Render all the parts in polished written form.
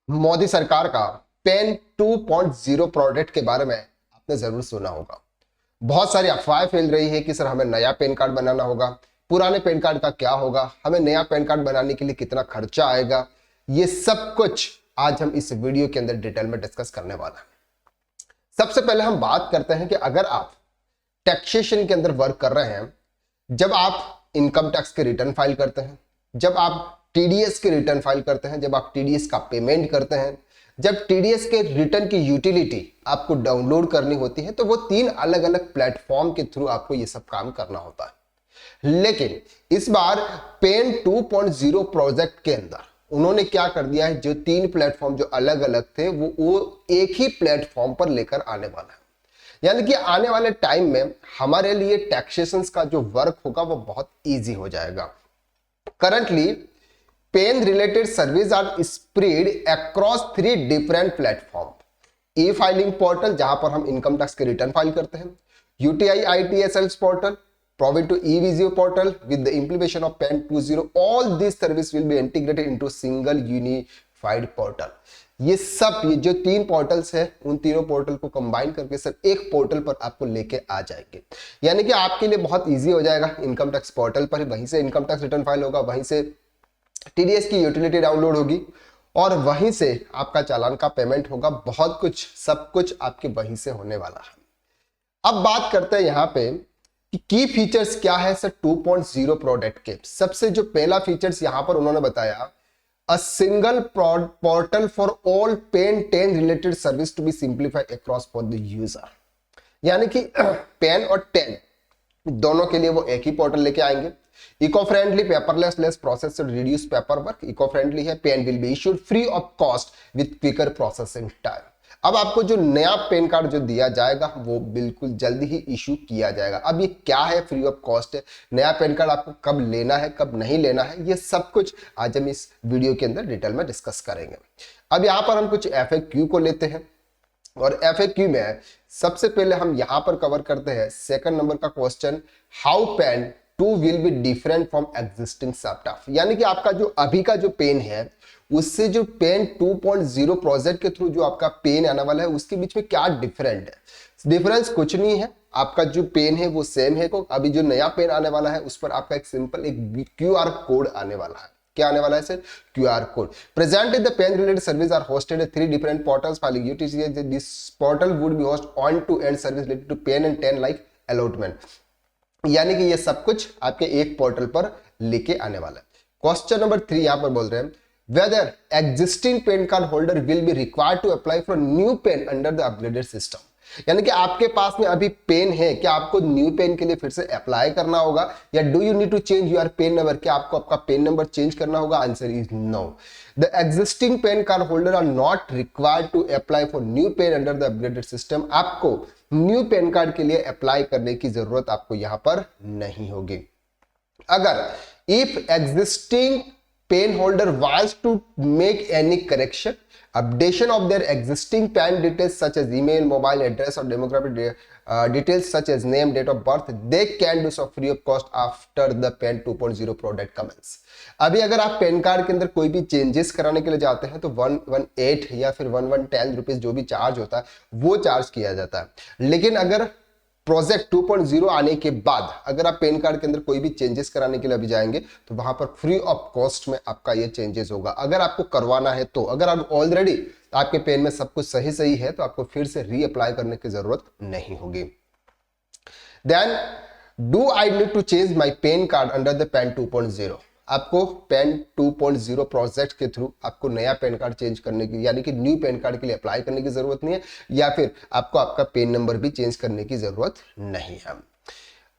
मोदी सरकार का pen 2.0 product के बारे में आपने जरूर सुना होगा। बहुत सारी अफवाहें फैल रही है कि सर हमें नया पैन कार्ड बनाना होगा, पुराने पैन कार्ड का क्या होगा, हमें नया पैन कार्ड बनाने के लिए कितना खर्चा आएगा। ये सब कुछ आज हम इस वीडियो के अंदर डिटेल में डिस्कस करने वाला है। सबसे पहले हम बात करते हैं कि अगर आप टैक्सेशन के अंदर वर्क कर रहे हैं, जब आप इनकम टैक्स के रिटर्न फाइल करते हैं, जब आप टीडीएस के रिटर्न फाइल करते हैं, जब आप टीडीएस का पेमेंट करते हैं, जब टीडीएस के रिटर्न की यूटिलिटी आपको डाउनलोड करनी होती है, तो वो 3 अलग अलग प्लेटफॉर्म के थ्रू आपको ये सब काम करना होता है। लेकिन इस बार पेन 2.0 प्रोजेक्ट के अंदर उन्होंने क्या कर दिया है, जो 3 प्लेटफॉर्म जो अलग अलग थे वो एक ही प्लेटफॉर्म पर लेकर आने वाला है। यानी कि आने वाले टाइम में हमारे लिए टैक्सेशन का जो वर्क होगा वो बहुत इजी हो जाएगा। Currently PAN related service are spread across 3 different platform. E filing portal जहां पर हम इनकम टैक्स के रिटर्न फाइल करते हैं, UTI ITSL portal, Provide to eVisio portal with the implementation of PAN 2.0, all these service will be integrated into single unified portal। ये सब ये जो 3 पोर्टल्स है, उन तीनों पोर्टल को कंबाइन करके सर एक पोर्टल पर आपको लेके आ जाएंगे। यानी कि आपके लिए बहुत इजी हो जाएगा। इनकम टैक्स पोर्टल पर वहीं से इनकम टैक्स रिटर्न फाइल होगा, वहीं से टीडीएस की यूटिलिटी डाउनलोड होगी और वहीं से आपका चालान का पेमेंट होगा। बहुत कुछ सब कुछ आपके वहीं से होने वाला है। अब बात करते हैं यहाँ पे की फीचर्स क्या है सर 2.0 प्रोडक्ट के। सबसे जो पहला फीचर्स यहां पर उन्होंने बताया, a single portal for all PAN 10 related service to be simplified across for the user. यानी कि पेन और 10 दोनों के लिए वो एक ही पोर्टल लेके आएंगे। Eco friendly, paperless, less process, reduce paper work. Eco friendly है, pen will be issued free of cost with quicker processing time. अब आपको जो नया पेन कार्ड जो दिया जाएगा वो बिल्कुल जल्दी ही इशू किया जाएगा। अब ये क्या है, फ्री ऑफ कॉस्ट है, नया पेन कार्ड आपको कब लेना है कब नहीं लेना है, ये सब कुछ आज हम इस वीडियो के अंदर डिटेल में डिस्कस करेंगे। अब यहाँ पर हम कुछ FAQ को लेते हैं और FAQ में सबसे पहले हम यहां पर कवर करते हैं सेकंड नंबर का question, how PAN 2 will be different from existing soft. यानी कि आपका जो अभी का जो पेन है उससे जो पेन 2.0 प्रोजेक्ट के थ्रू जो आपका पेन आने वाला है उसके बीच में क्या डिफरेंट है। डिफरेंस कुछ नहीं है, आपका जो पेन है वो सेम है। को अभी जो नया पेन आने वाला है उस पर आपका एक सिंपल एक QR कोड आने वाला है। क्या आने वाला है sir, QR code. Present the PAN related service are hosted at 3 different portals filing UTC. This portal would be host on to and service related to PAN and 10 like allotment. यानी कि ये सब कुछ आपके एक पोर्टल पर लेके आने वाला है। क्वेश्चन नंबर 3 यहां पर बोल रहे हैं, whether existing PAN card holder will be required to apply for new PAN under the upgraded system। यानी कि आपके पास में अभी पेन है, क्या आपको न्यू पेन के लिए फिर से अप्लाई करना होगा, या do you need to change your PAN number, क्या आपको आपका पेन नंबर चेंज करना होगा। Answer is no. The existing PAN card holder are not required to apply for new PAN under the upgraded system. आपको new PAN card के लिए apply करने की जरूरत आपको यहां पर नहीं होगी। अगर if existing pen holder wants to make any correction, updation of their existing PAN details such as email, mobile address or demographic details such as name, date of birth, they can do so free of cost after the PAN 2.0 product commence। अभी अगर आप pen card के अंदर कोई भी changes कराने के लिए जाते हैं तो 118 या फिर 1110 रुपीज जो भी चार्ज होता है वो चार्ज किया जाता है। लेकिन अगर प्रोजेक्ट 2.0 आने के बाद अगर आप पेन कार्ड के अंदर कोई भी चेंजेस कराने के लिए अभी जाएंगे तो वहां पर फ्री ऑफ कॉस्ट में आपका ये चेंजेस होगा। अगर आपको करवाना है तो, अगर आप ऑलरेडी आपके पेन में सब कुछ सही सही है तो आपको फिर से रीअप्लाई करने की जरूरत नहीं होगी। Then do I need to change my PAN card under the PAN 2.0। आपको PAN 2.0 प्रोजेक्ट के थ्रू आपको नया पेन कार्ड चेंज करने की, यानी कि न्यू पेन कार्ड के लिए अप्लाई करने की जरूरत नहीं है, या फिर आपको आपका पेन नंबर भी चेंज करने की जरूरत नहीं है।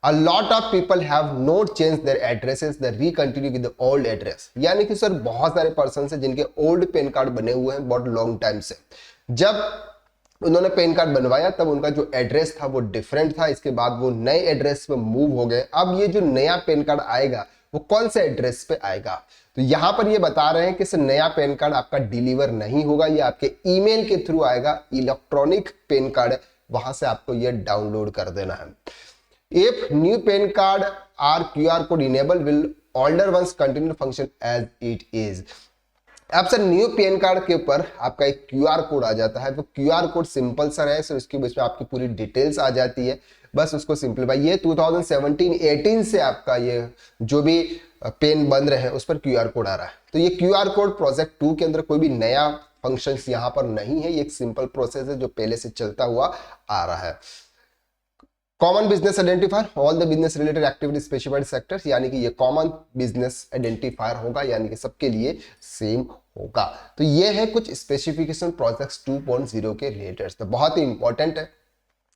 A lot of people have not changed their addresses, they recontinue with the old address। यानी कि सर बहुत सारे पर्सन है जिनके ओल्ड पेन कार्ड बने हुए हैं बहुत लॉन्ग टाइम से। जब उन्होंने पेन कार्ड बनवाया तब उनका जो एड्रेस था वो डिफरेंट था, इसके बाद वो नए एड्रेस पे मूव हो गए। अब ये जो नया पेन कार्ड आएगा वो कौन से एड्रेस पे आएगा, तो यहां पर ये बता रहे हैं कि इस नया पेन कार्ड आपका डिलीवर नहीं होगा, ये आपके ईमेल के थ्रू आएगा। इलेक्ट्रॉनिक पेन कार्ड वहां से आपको ये डाउनलोड कर देना है। If new PAN card are QR code enable will older ones continue to function as it is। अब सर न्यू पैन कार्ड के ऊपर आपका एक क्यूआर कोड आ जाता है। वो क्यूआर कोड सिंपल सा है सर, उसके बीच में आपकी पूरी डिटेल्स आ जाती है। बस उसको सिंपलीफाई, ये 2017-18 से आपका ये जो भी पेन बन रहे हैं उस पर क्यूआर कोड आ रहा है। तो ये क्यूआर कोड प्रोजेक्ट 2 के अंदर कोई भी नया फंक्शंस यहाँ पर नहीं है, ये एक सिंपल प्रोसेस है जो पहले से चलता हुआ आ रहा है। Common business identifier, all the business related activity specified sectors, यानी कि ये कॉमन बिजनेस आइडेंटिफायर होगा, यानी कि सबके लिए सेम होगा। तो ये है कुछ स्पेसिफिकेशन प्रोजेक्ट्स 2.0 के रिलेटेड। तो बहुत ही इंपॉर्टेंट है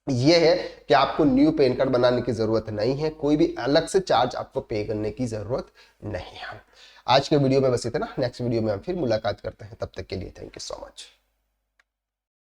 ये है कि आपको न्यू पैन कार्ड बनाने की जरूरत नहीं है, कोई भी अलग से चार्ज आपको पे करने की जरूरत नहीं है। आज के वीडियो में बस इतना, नेक्स्ट वीडियो में हम फिर मुलाकात करते हैं, तब तक के लिए थैंक यू सो मच।